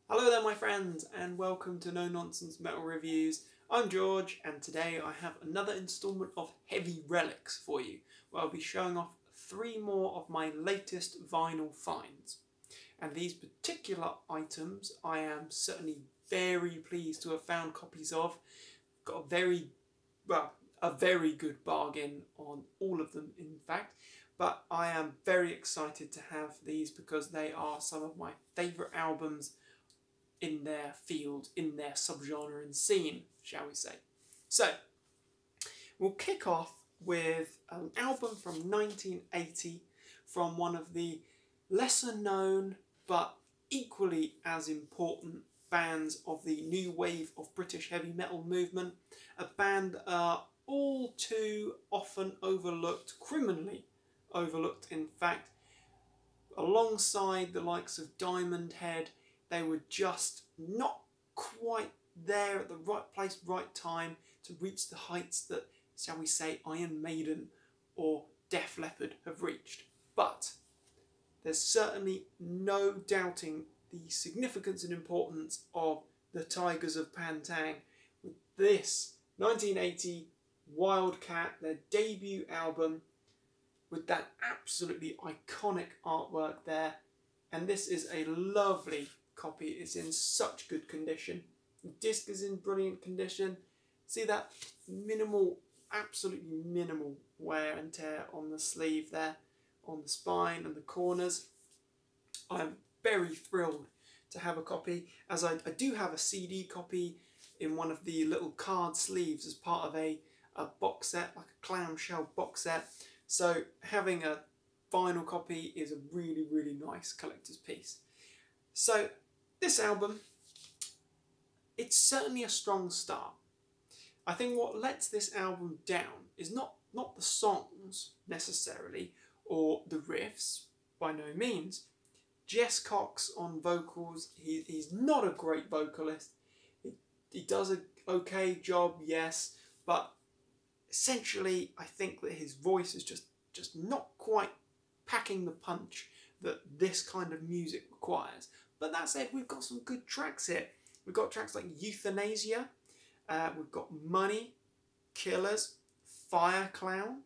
Hello there my friends and welcome to No Nonsense Metal Reviews. I'm George and today I have another instalment of Heavy Relics for you where I'll be showing off 3 more of my latest vinyl finds. And these particular items I am certainly very pleased to have found copies of. Got a very good bargain on all of them in fact. But I am very excited to have these because they are some of my favourite albums in their field, in their subgenre and scene, shall we say. So, we'll kick off with an album from 1980 from one of the lesser known but equally as important bands of the new wave of British heavy metal movement. A band that are all too often overlooked, criminally overlooked in fact. Alongside the likes of Diamond Head, they were just not quite there at the right place, right time to reach the heights that, shall we say, Iron Maiden or Def Leppard have reached. But there's certainly no doubting the significance and importance of the Tygers of Pan Tang with this 1980 Wildcat, their debut album, with that absolutely iconic artwork there. And this is a lovely copy. It's in such good condition. The disc is in brilliant condition. See that minimal, absolutely minimal wear and tear on the sleeve there, on the spine and the corners. I'm very thrilled to have a copy, as I do have a CD copy in one of the little card sleeves as part of a box set, like a clamshell box set. So having a vinyl copy is a really, really nice collector's piece. So this album, it's certainly a strong start. I think what lets this album down is not the songs necessarily, or the riffs, by no means. Jess Cox on vocals, he's not a great vocalist. He does an okay job, yes, but essentially I think that his voice is just not quite packing the punch that this kind of music requires. But that said, we've got some good tracks here. We've got tracks like Euthanasia, we've got Money, Killers, Fire Clown,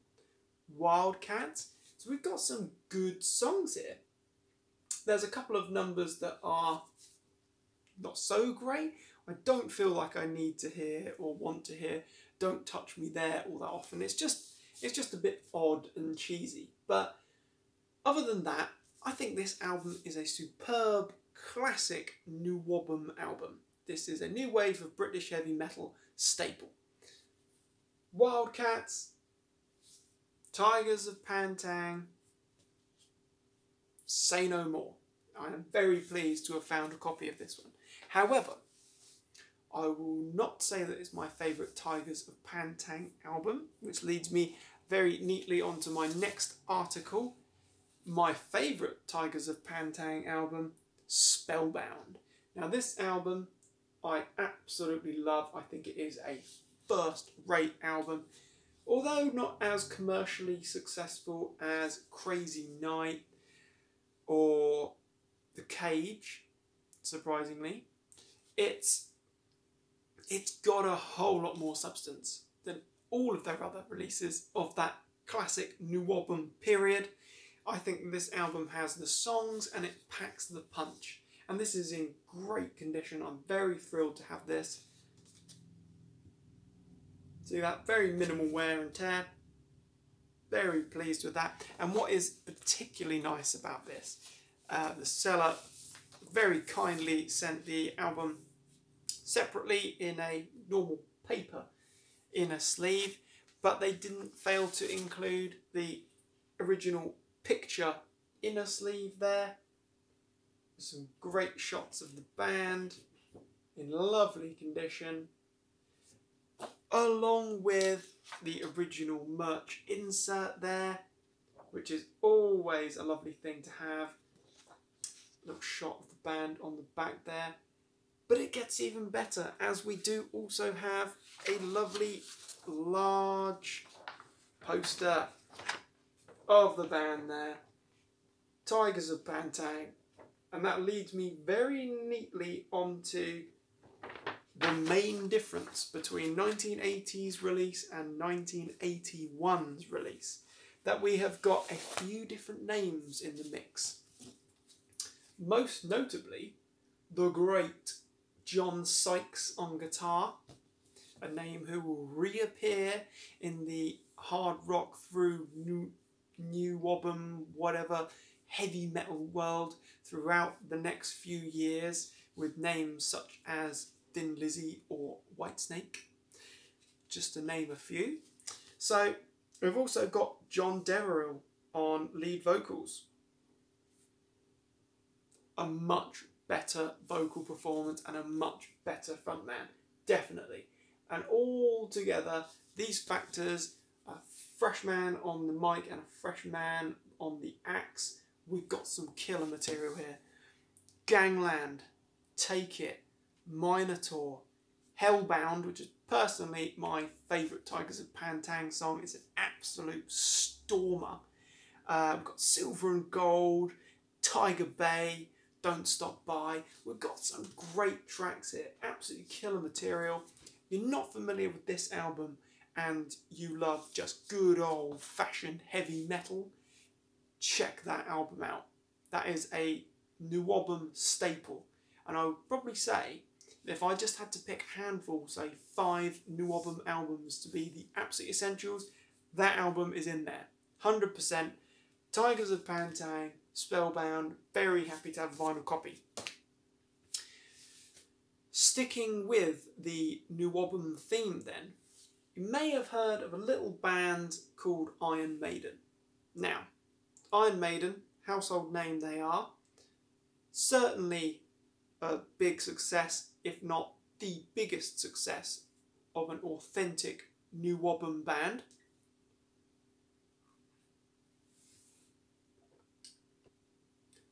Wildcat. So we've got some good songs here. There's a couple of numbers that are not so great. I don't feel like I need to hear or want to hear Don't Touch Me There all that often. It's just a bit odd and cheesy. But other than that, I think this album is a superb, classic NWOBHM album. This is a new wave of British heavy metal staple. Wildcats, Tygers of Pan Tang, say no more. I am very pleased to have found a copy of this one. However, I will not say that it's my favourite Tygers of Pan Tang album, which leads me very neatly onto my next article. My favourite Tygers of Pan Tang album, Spellbound. Now this album I absolutely love. I think it is a first-rate album. Although not as commercially successful as Crazy Night or The Cage, surprisingly, it's got a whole lot more substance than all of their other releases of that classic NWOBHM period. I think this album has the songs and it packs the punch. And this is in great condition. I'm very thrilled to have this. See that? Very minimal wear and tear. Very pleased with that. And what is particularly nice about this, the seller very kindly sent the album separately in a normal paper inner sleeve, but they didn't fail to include the original picture inner sleeve there. Some great shots of the band in lovely condition, along with the original merch insert there, which is always a lovely thing to have. Little shot of the band on the back there. But it gets even better, as we do also have a lovely large poster of the band there. Tygers of Pan Tang. And that leads me very neatly onto the main difference between 1980's release and 1981's release. That we have got a few different names in the mix. Most notably, the great John Sykes on guitar, a name who will reappear in the hard rock through NWOBHM, whatever, heavy metal world throughout the next few years with names such as Thin Lizzy or Whitesnake, just to name a few. So we've also got John Deverell on lead vocals. A much better vocal performance and a much better frontman, definitely. And all together, these factors, a fresh man on the mic and a fresh man on the axe, we've got some killer material here. Gangland, Take It, Minotaur, Hellbound, which is personally my favourite Tygers of Pan Tang song. It's an absolute stormer. We've got Silver and Gold, Tiger Bay, Don't Stop By. We've got some great tracks here, absolutely killer material. If you're not familiar with this album and you love just good old fashioned heavy metal, check that album out. That is a NWOBHM staple. And I would probably say that if I just had to pick a handful, say 5 NWOBHM albums to be the absolute essentials, that album is in there. 100%. Tygers of Pan Tang, Spellbound, very happy to have a vinyl copy. Sticking with the NWOBHM theme then, you may have heard of a little band called Iron Maiden. Now, Iron Maiden, household name they are, certainly a big success, if not the biggest success of an authentic NWOBHM band.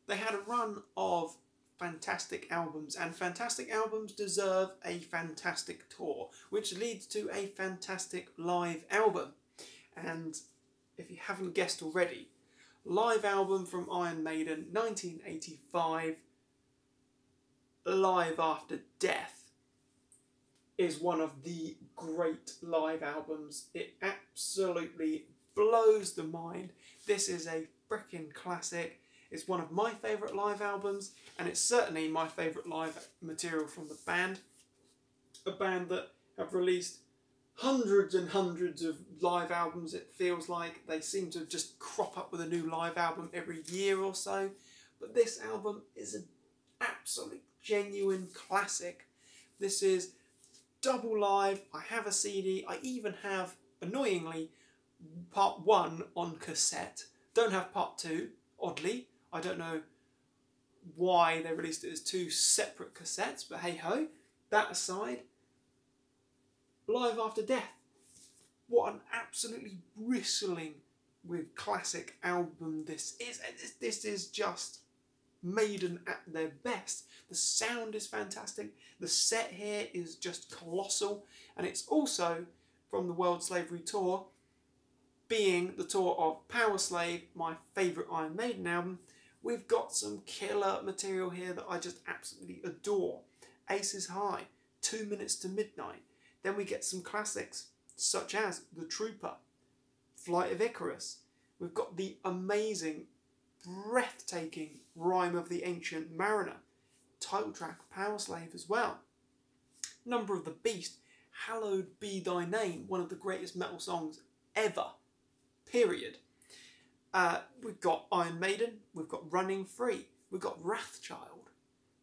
They had a run of fantastic albums, and fantastic albums deserve a fantastic tour, which leads to a fantastic live album. And if you haven't guessed already, live album from Iron Maiden, 1985, Live After Death, is one of the great live albums. It absolutely blows the mind. This is a freaking classic. It's one of my favourite live albums, and it's certainly my favourite live material from the band. A band that have released hundreds and hundreds of live albums, it feels like. They seem to just crop up with a new live album every year or so. But this album is an absolute genuine classic. This is double live. I have a CD. I even have, annoyingly, part 1 on cassette. Don't have part 2, oddly. I don't know why they released it as 2 separate cassettes, but hey ho. That aside, Live After Death. What an absolutely bristling with classic album this is. This is just Maiden at their best. The sound is fantastic. The set here is just colossal. And it's also from the World Slavery Tour, being the tour of Power Slave, my favourite Iron Maiden album. We've got some killer material here that I just absolutely adore. Aces High, 2 Minutes to Midnight. Then we get some classics such as The Trooper, Flight of Icarus. We've got the amazing, breathtaking Rime of the Ancient Mariner. Title track of Power Slave as well. Number of the Beast, Hallowed Be Thy Name, one of the greatest metal songs ever. Period. We've got Iron Maiden, we've got Running Free, we've got Wrathchild,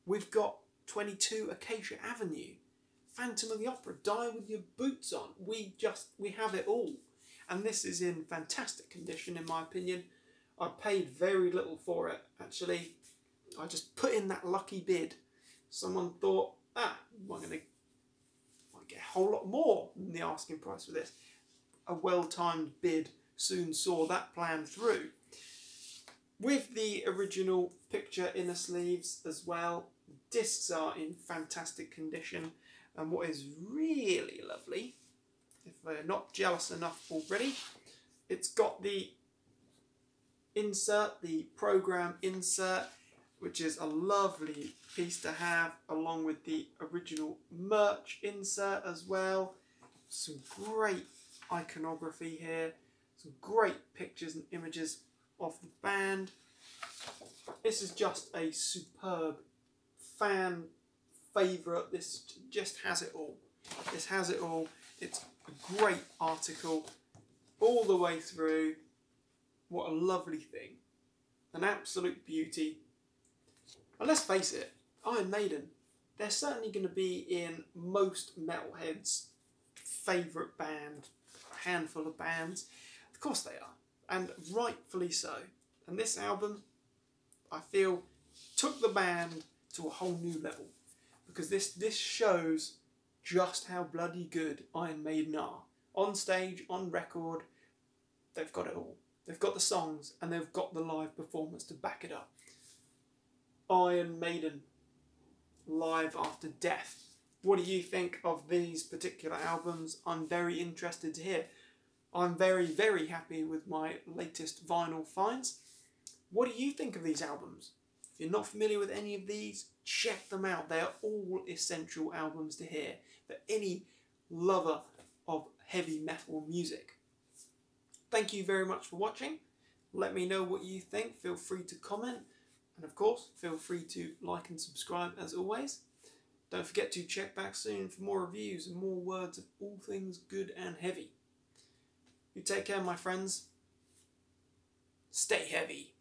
we've got 22 Acacia Avenue, Phantom of the Opera, Die With Your Boots On. We have it all. And this is in fantastic condition, in my opinion. I paid very little for it, actually. I just put in that lucky bid. Someone thought, I'm going to get a whole lot more than the asking price for this. A well-timed bid soon saw that plan through. With the original picture inner sleeves as well, discs are in fantastic condition, and what is really lovely, if they're not jealous enough already, it's got the insert, the program insert, which is a lovely piece to have, along with the original merch insert as well. Some great iconography here, some great pictures and images of the band. This is just a superb fan favourite. This just has it all. This has it all. It's a great article all the way through. What a lovely thing. An absolute beauty. And let's face it, Iron Maiden, they're certainly going to be in most metalheads' favourite band, a handful of bands. Of course they are, and rightfully so. And this album, I feel, took the band to a whole new level, because this shows just how bloody good Iron Maiden are. On stage, on record, they've got it all. They've got the songs, and they've got the live performance to back it up. Iron Maiden, Live After Death. What do you think of these particular albums? I'm very interested to hear. I'm very, very happy with my latest vinyl finds. What do you think of these albums? If you're not familiar with any of these, check them out. They are all essential albums to hear for any lover of heavy metal music. Thank you very much for watching. Let me know what you think. Feel free to comment. And of course, feel free to like and subscribe as always. Don't forget to check back soon for more reviews and more words of all things good and heavy. You take care, my friends. Stay heavy.